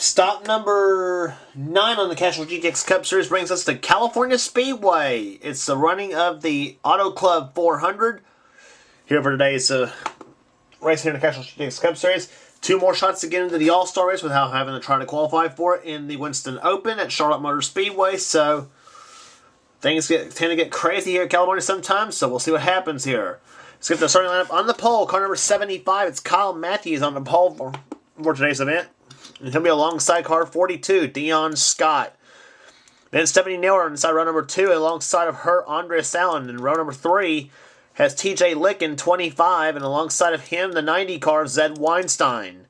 Stop number 9 on the Castrol GTX Cup Series brings us to California Speedway. It's the running of the Auto Club 400. Here for today's race here in the Castrol GTX Cup Series. 2 more shots to get into the All-Star race without having to try to qualify for it in the Winston Open at Charlotte Motor Speedway. So things tend to get crazy here at California sometimes, so we'll see what happens here. Let's get the starting lineup on the pole. Car number 75, it's Kyle Matthews on the pole for today's event. And he'll be alongside car 42, Dion Scott. Then Stephanie Naylor inside row number 2, alongside of her, Andres Allen. And row number 3 has TJ Licken, 25, and alongside of him, the 90 car, Zed Weinstein.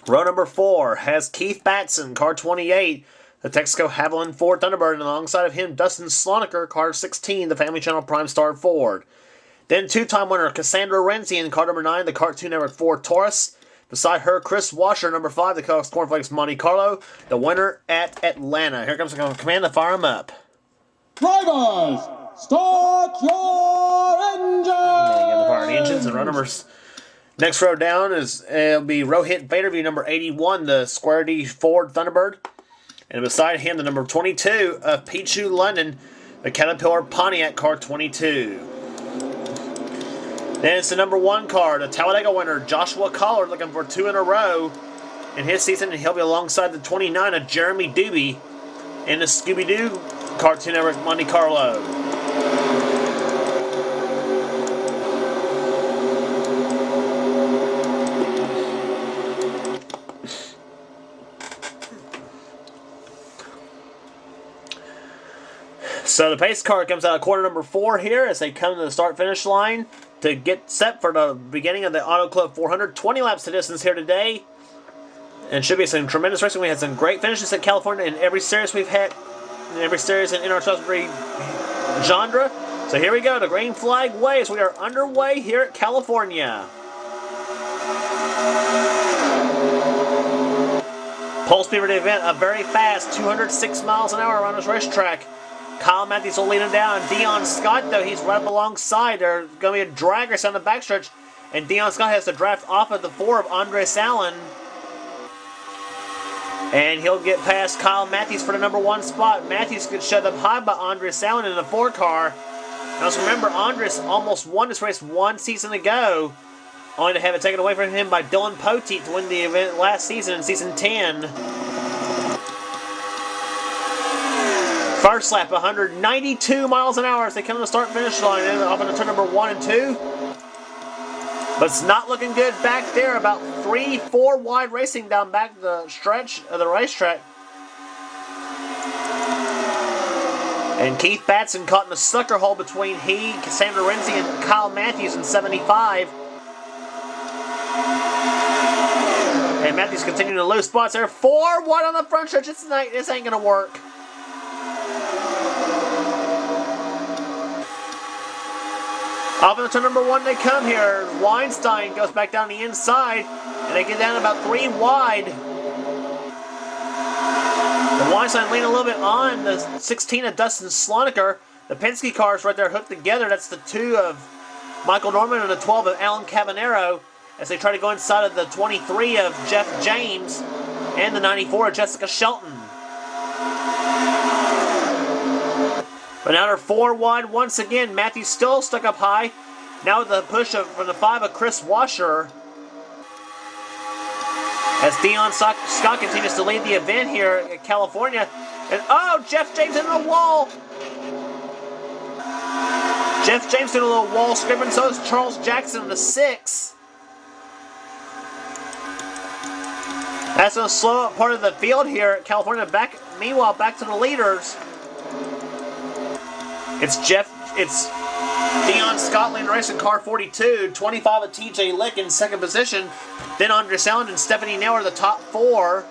Row number 4 has Keith Batson, car 28, the Texaco Haviland Ford Thunderbird, and alongside of him, Dustin Sloniker, car 16, the Family Channel Prime Star Ford. Then two-time winner Cassandra Renzi in car number 9, the Cartoon Network Ford Taurus. Beside her, Chris Washer, number 5, the Cox Cornflakes Monte Carlo, the winner at Atlanta. Here comes the command to fire him up. Drivers, start your engines! Got the fire engines and row numbers. Next row down it'll be Rohit Vaderview, number 81, the Square D Ford Thunderbird. And beside him, the number 22 of Pichu London, the Caterpillar Pontiac car 22. Then it's the number 1 car, the Talladega winner, Joshua Collard, looking for 2 in a row in his season, and he'll be alongside the 29 of Jeremy Doobie in the Scooby-Doo Cartoon Network Monte Carlo. So the pace car comes out of quarter number 4 here as they come to the start-finish line to get set for the beginning of the Auto Club 400. 20 laps to distance here today. And should be some tremendous racing. We had some great finishes at California in every series we've had, in every series in our trust-free genre. So here we go, the green flag waves. We are underway here at California. Pole speed for the event, a very fast 206 miles an hour around this racetrack. Kyle Matthews will lead him down. Dion Scott, though, he's right up alongside. There's going to be a drag race on the backstretch, and Dion Scott has to draft off of the 4 of Andres Allen. And he'll get past Kyle Matthews for the number 1 spot. Matthews gets shut up high by Andres Allen in the 4 car. Now, let's remember, Andres almost won this race 1 season ago, only to have it taken away from him by Dylan Poteet to win the event last season in season 10. First lap, 192 miles an hour as they come to the start-finish line, and off into turn number 1 and 2. But it's not looking good back there. About 3-4 wide racing down back the stretch of the racetrack. And Keith Batson caught in the sucker hole between Cassandra Renzi, and Kyle Matthews in 75. And Matthews continuing to lose spots there. 4 wide on the front stretch. This ain't going to work. Off into turn number 1 they come here. Weinstein goes back down the inside, and they get down about 3 wide. The Weinstein leaning a little bit on the 16 of Dustin Sloniker. The Penske cars right there hooked together. That's the 2 of Michael Norman and the 12 of Alan Cabanero as they try to go inside of the 23 of Jeff James and the 94 of Jessica Shelton. But now they're 4 wide once again. Matthews still stuck up high. Now with the push from the 5 of Chris Washer. As Dion Scott continues to lead the event here at California. And oh, Jeff James into the wall. Jeff James in a little wall scribbling. So is Charles Jackson in the 6. That's going to slow up part of the field here at California. Meanwhile, back to the leaders. It's Dion Scott leading racing car 42, 25 of TJ Lick in 2nd position. Then Andres Allen and Stephanie Naylor the top 4.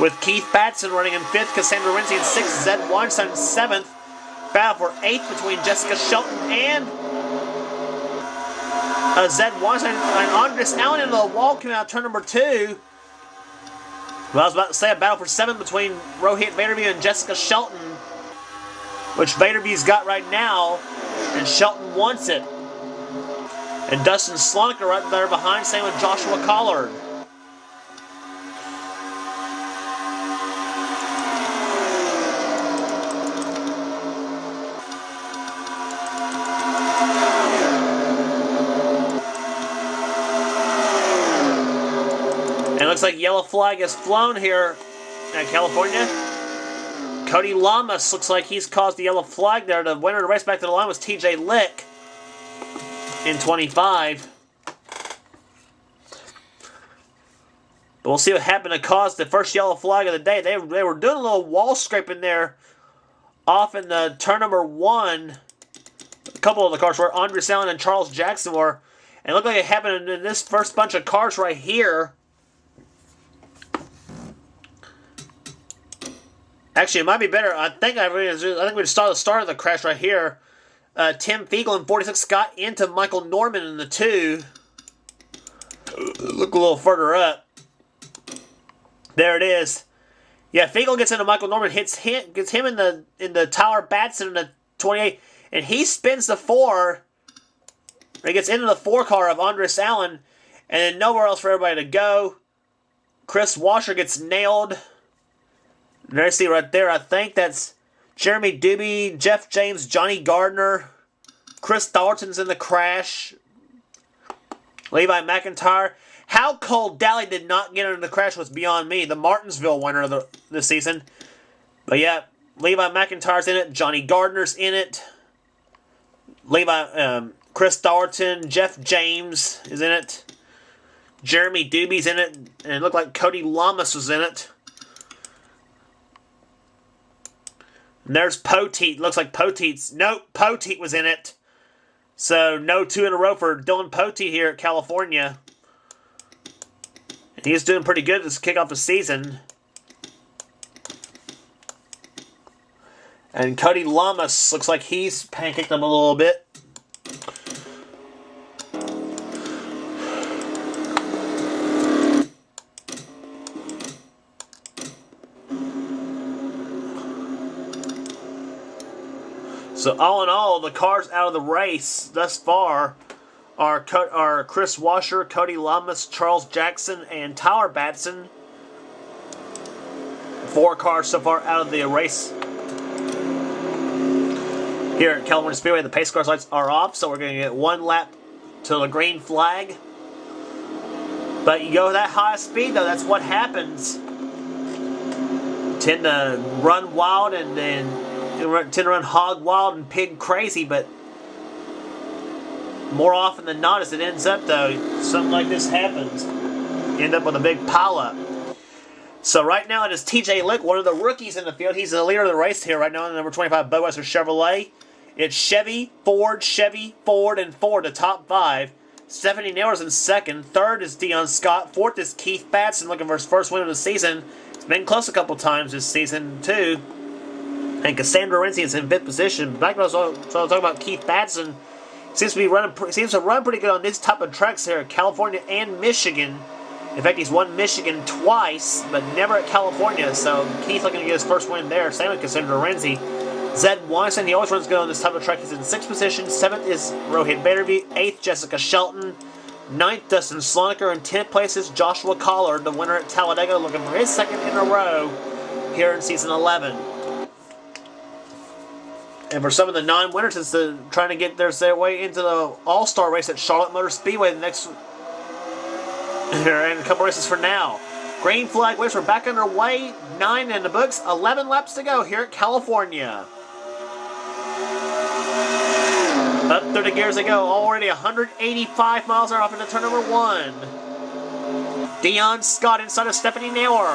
With Keith Batson running in 5th, Cassandra Renzi in 6th, Zed Weinstein in 7th. Battle for 8th between Jessica Shelton and Zed Weinstein. And Andres Allen into the wall coming out of turn number 2. Well, I was about to say a battle for 7th between Rohit Vaderview and Jessica Shelton, which Vaderby's got right now, and Shelton wants it. And Dustin Sloniker right there behind, same with Joshua Collard. Looks like yellow flag is flown here at California. Cody Lamas looks like he's caused the yellow flag there. The winner of the race back to the line was TJ Lick in 25. But we'll see what happened to cause the first yellow flag of the day. They were doing a little wall scraping there off in the turn number 1. A couple of the cars where Andres Allen and Charles Jackson were. And it looked like it happened in this first bunch of cars right here. Actually, it might be better. I think we start of the crash right here. Tim Fiegel in 46 got into Michael Norman in the 2. Look a little further up. There it is. Yeah, Fiegel gets into Michael Norman, gets him in the Tyler Batson in the 28, and he spins the 4. He gets into the 4 car of Andres Allen, and then nowhere else for everybody to go. Chris Washer gets nailed. There you see right there, I think that's Jeremy Doobie, Jeff James, Johnny Gardner, Chris Thornton's in the crash, Levi McIntyre. How Cole Daly did not get into the crash was beyond me. The Martinsville winner of this season. But yeah, Levi McIntyre's in it, Johnny Gardner's in it, Chris Thornton, Jeff James is in it, Jeremy Doobie's in it, and it looked like Cody Lamas was in it. And there's Poteet. Looks like Poteet's... Nope, Poteet was in it. So, no 2 in a row for Dylan Poteet here at California. And he's doing pretty good to kick off the season. And Cody Lamas looks like he's pancaked them a little bit. So all in all, the cars out of the race thus far are Chris Washer, Cody Lamas, Charles Jackson, and Tyler Batson. 4 cars so far out of the race. Here at California Speedway, the pace cars lights are off, so we're going to get 1 lap to the green flag. But you go that high speed, though, that's what happens. Tend to run wild and then tend to run hog wild and pig crazy, but more often than not, as it ends up, though, something like this happens. You end up with a big pileup. So right now it is TJ Lick, one of the rookies in the field. He's the leader of the race here right now in the number 25 Budweiser Chevrolet. It's Chevy, Ford, and Ford, the top 5. Stephanie Naylor's in second. Third is Dion Scott. Fourth is Keith Batson looking for his first win of the season. It's been close a couple times this season, too. And Cassandra Renzi is in 5th position. Back when I was talking about Keith Batson, seems to run pretty good on these type of tracks here at California and Michigan. In fact, he's won Michigan twice, but never at California. So Keith looking to get his first win there. Same with Cassandra Renzi. Zed Weinstein, he always runs good on this type of track. He's in 6th position. 7th is Rohit Baderby. 8th, Jessica Shelton. 9th, Dustin Slonaker. And 10th place is Joshua Collard, the winner at Talladega, looking for his 2nd in a row here in season 11. And for some of the non-winners, it's trying to get their way into the All-Star race at Charlotte Motor Speedway the next and a couple races for now. Green flag race, we're back underway. 9 in the books, 11 laps to go here at California. Up through the gears they go, already 185 miles an hour off into turn number 1. Dion Scott inside of Stephanie Naylor.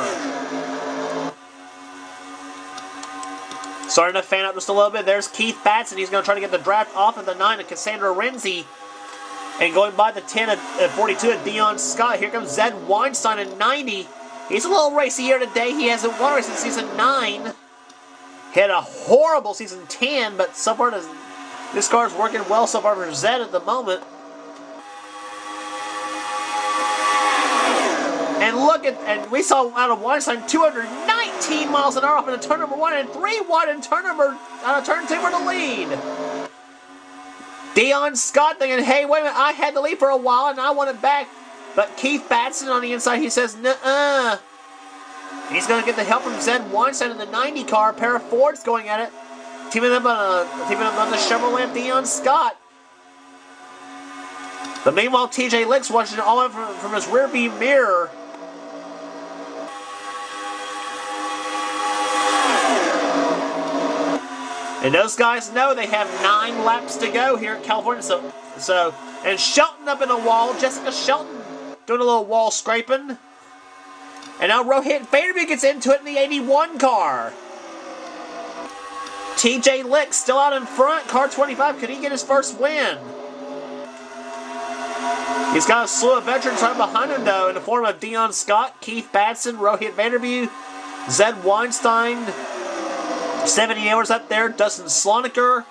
Starting to fan up just a little bit. There's Keith Batson. He's going to try to get the draft off of the 9 of Cassandra Renzi. And going by the 10 at 42 at Dion Scott. Here comes Zed Weinstein at 90. He's a little racy here today. He hasn't won a race in season 9. He had a horrible season 10, but so far this car's working well so far for Zed at the moment. And and we saw out of Weinstein 219 miles an hour off into turn number 1 and 3 wide in turn 2 for the lead. Dion Scott thinking, hey, wait a minute, I had the lead for a while and I want it back. But Keith Batson on the inside, he says, nuh-uh. He's going to get the help from Zed Weinstein in the 90 car. A pair of Fords going at it. Teaming up on the Chevrolet Dion Scott. But meanwhile, TJ Lick's watching it all from his rearview mirror. And those guys know they have 9 laps to go here at California. And Shelton up in the wall. Jessica Shelton doing a little wall scraping. And now Rohit Vanderveen gets into it in the 81 car. TJ Lick still out in front. Car 25. Could he get his first win? He's got a slew of veterans right behind him, though, in the form of Dion Scott, Keith Batson, Rohit Vanderveen, Zed Weinstein, 70 hours up there, Dustin Slonaker,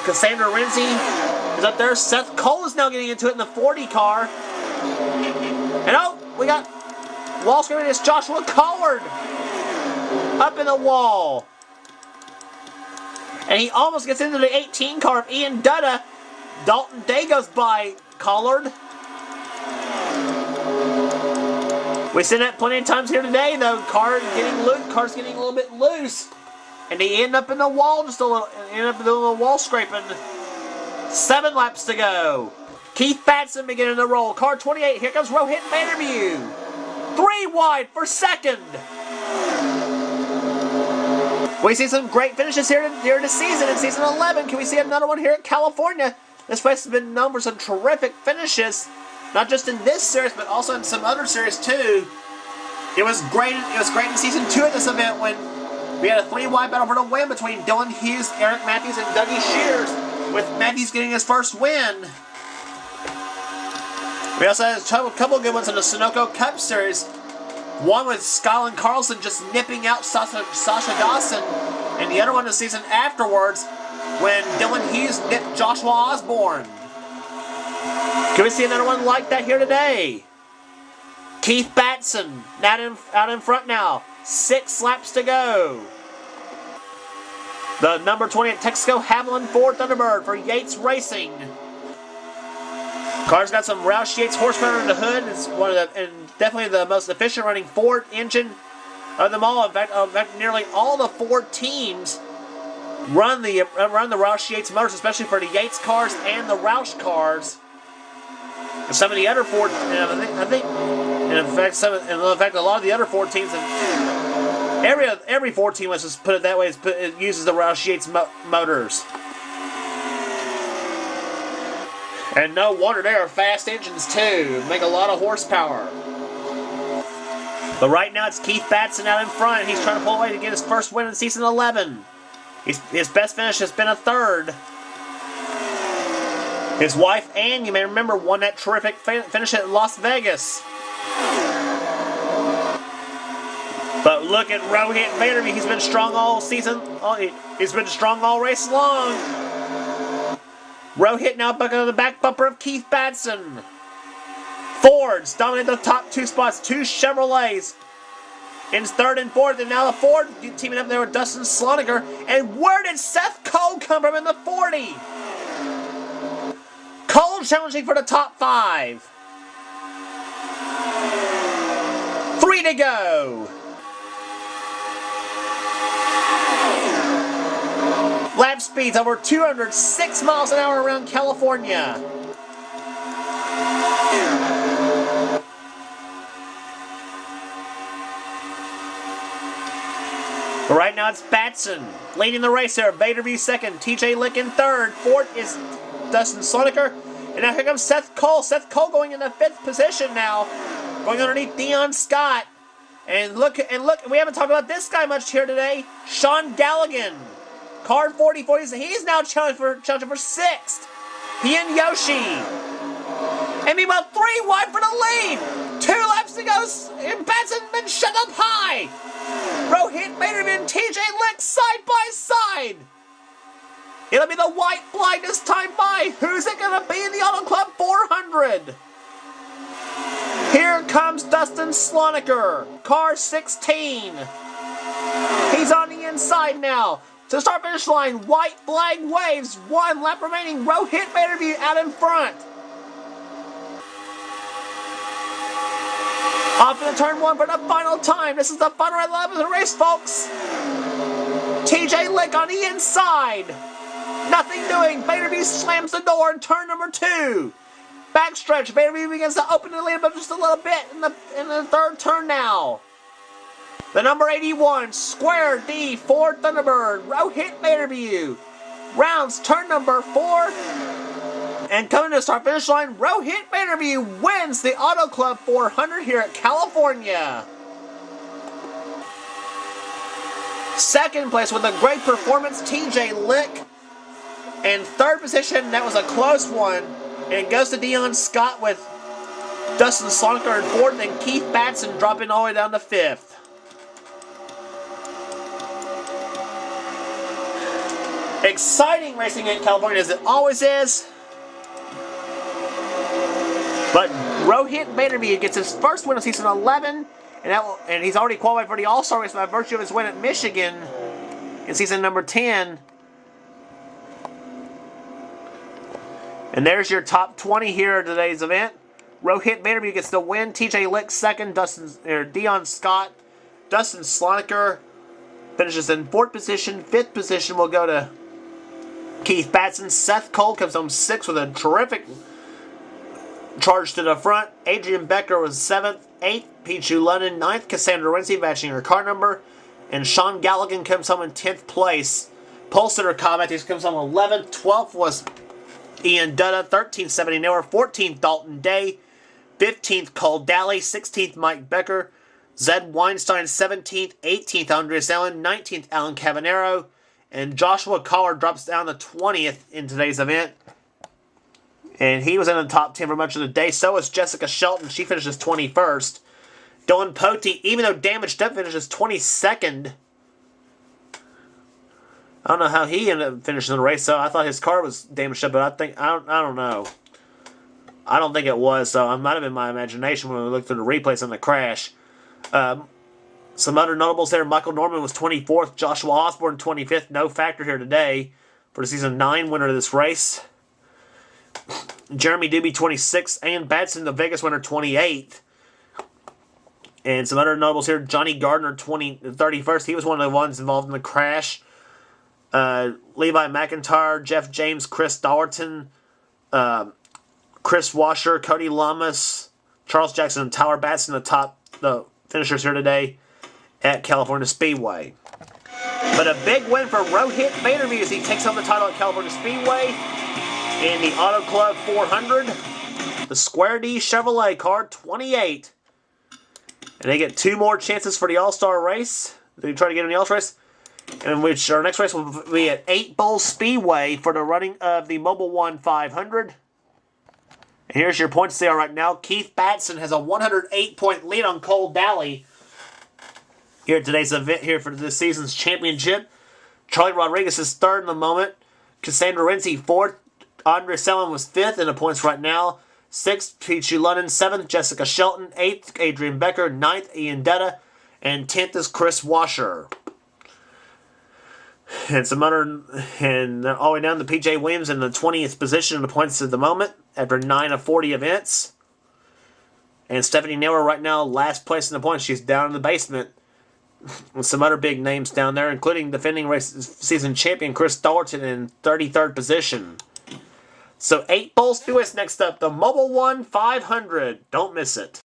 Cassandra Renzi is up there. Seth Cole is now getting into it in the 40 car. And oh, we got wall scraping. It's Joshua Collard up in the wall. And he almost gets into the 18 car of Ian Dutta. Dalton Day goes by Collard. We've seen that plenty of times here today, though. Car's getting a little bit loose. And they end up in the wall just a little, end up doing a little wall scraping. 7 laps to go. Keith Batson beginning to roll. Car 28, here comes Rohit Vanderveen. 3 wide for second. We see some great finishes here this season. In season 11, can we see another one here at California? This place has been known for some terrific finishes, not just in this series, but also in some other series too. It was great. It was great in season 2 at this event when we had a 3-wide battle for the win between Dylan Hughes, Eric Matthews, and Dougie Shears, with Matthews getting his first win. We also had a couple of good ones in the Sunoco Cup Series. One with Skyland Carlson just nipping out Sasha Dawson, and the other one the season afterwards when Dylan Hughes nipped Joshua Osborne. Can we see another one like that here today? Keith Batson out in front now. 6 laps to go. The number 20 at Texaco Haviland Ford Thunderbird for Yates Racing. Car's got some Roush Yates horsepower in the hood. It's one of the, and definitely the most efficient running Ford engine of them all. In fact, nearly all the Ford teams run the Roush Yates motors, especially for the Yates cars and the Roush cars. And some of the other Ford, I think, and in fact, a lot of the other Ford teams, every Ford team, let's just put it that way, it uses the Roush Yates motors. And no wonder they are fast engines too. Make a lot of horsepower. But right now it's Keith Batson out in front. He's trying to pull away to get his first win in season 11. His best finish has been a 3rd. His wife Ann, you may remember, won that terrific finish at Las Vegas. But look at Rohit Vanderveen. He's been strong all season. He's been strong all race long. Rohit now bucking on the back bumper of Keith Batson. Fords dominate the top 2 spots. 2 Chevrolets in 3rd and 4th. And now the Ford teaming up there with Dustin Slonaker. And where did Seth Cole come from in the 40? Cole challenging for the top 5. 3 to go. Lap speeds over 206 miles an hour around California. But right now it's Batson leading the race there. Vanderveen 2nd, TJ Lick in 3rd. 4th is Dustin Slonaker. And now here comes Seth Cole. Seth Cole going in the 5th position now. Going underneath Dion Scott. And look, we haven't talked about this guy much here today. Sean Galligan. Car 44, he's now challenging for 6th. He and Yoshi. And meanwhile, 3 wide for the lead. 2 laps to go, and Batson been shut up high. Rohit Vanderveen and TJ Lick side by side. It'll be the white flag this time by. Who's it going to be in the Auto Club 400? Here comes Dustin Slonaker, car 16. He's on the inside now. To start finish line, white flag waves. 1 lap remaining. Rohit Vanderveen out in front. Off into turn 1 for the final time. This is the final lap of the race, folks. TJ Lick on the inside. Nothing doing. Vanderveen slams the door in turn number 2. Backstretch. Vanderveen begins to open the lead up just a little bit in the 3rd turn now. The number 81 Square D Ford Thunderbird Rohit Vanderview rounds turn number 4. And coming to the start finish line, Rohit Vanderview wins the Auto Club 400 here at California. Second place with a great performance, TJ Lick. And third position, that was a close one. And it goes to Dion Scott with Dustin Slonker in fourth and Keith Batson dropping all the way down to fifth. Exciting racing in California as it always is. But Rohit Vanderview gets his first win of season 11, and he's already qualified for the All-Star race by virtue of his win at Michigan in season number 10. And there's your top 20 here at today's event. Rohit Vanderview gets the win. TJ Lick second. Dion Scott. Dustin Sloniker finishes in fourth position. Fifth position will go to Keith Batson. Seth Cole comes home sixth with a terrific charge to the front. Adrian Becker was 7th. 8th, Pichu London. 9th, Cassandra Renzi matching her car number. And Sean Galligan comes home in 10th place. Pole sitter Comet comes home 11th. 12th was Ian Dutta. 13th, 70 Neuer. 14th, Dalton Day. 15th, Cole Daly. 16th, Mike Becker. Zed Weinstein, 17th. 18th, Andreas Allen. 19th, Alan Cavanero. And Joshua Collar drops down to 20th in today's event. And he was in the top 10 for much of the day. So was Jessica Shelton. She finishes 21st. Dylan Pote, even though damaged up, finishes 22nd. I don't know how he ended up finishing the race. So I thought his car was damaged up, but I don't know. I don't think it was. So it might have been my imagination when we looked through the replays on the crash. Some other notables there. Michael Norman was 24th. Joshua Osborne 25th. No factor here today for the season 9 winner of this race. Jeremy Doobie 26th, and Batson, the Vegas winner, 28th. And some other notables here. Johnny Gardner 31st. He was one of the ones involved in the crash. Levi McIntyre, Jeff James, Chris Dollerton, Chris Washer, Cody Lamas, Charles Jackson, and Tyler Batson, the finishers here today at California Speedway. But a big win for Rohit Vanderview as he takes home the title at California Speedway in the Auto Club 400. The Square D Chevrolet car, 28. And they get 2 more chances for the All-Star race. They try to get in the All-Star race. In which our next race will be at 8 Bowl Speedway for the running of the Mobile One 500. And here's your points they are right now. Keith Batson has a 108-point lead on Cole Daly here at today's event here for this season's championship. Charlie Rodriguez is third in the moment. Cassandra Renzi fourth. Andres Allen was 5th in the points right now. 6th, Pichu London. 7th, Jessica Shelton. 8th, Adrian Becker. 9th, Ian Dutta. And 10th is Chris Washer. And all the way down to PJ Williams in the 20th position in the points at the moment after 9 of 40 events. And Stephanie Neuer right now last place in the points. She's down in the basement with some other big names down there, including defending race season champion Chris Dollerton in 33rd position. So 8 Bowl Speedways next up, the Mobile One 500. Don't miss it.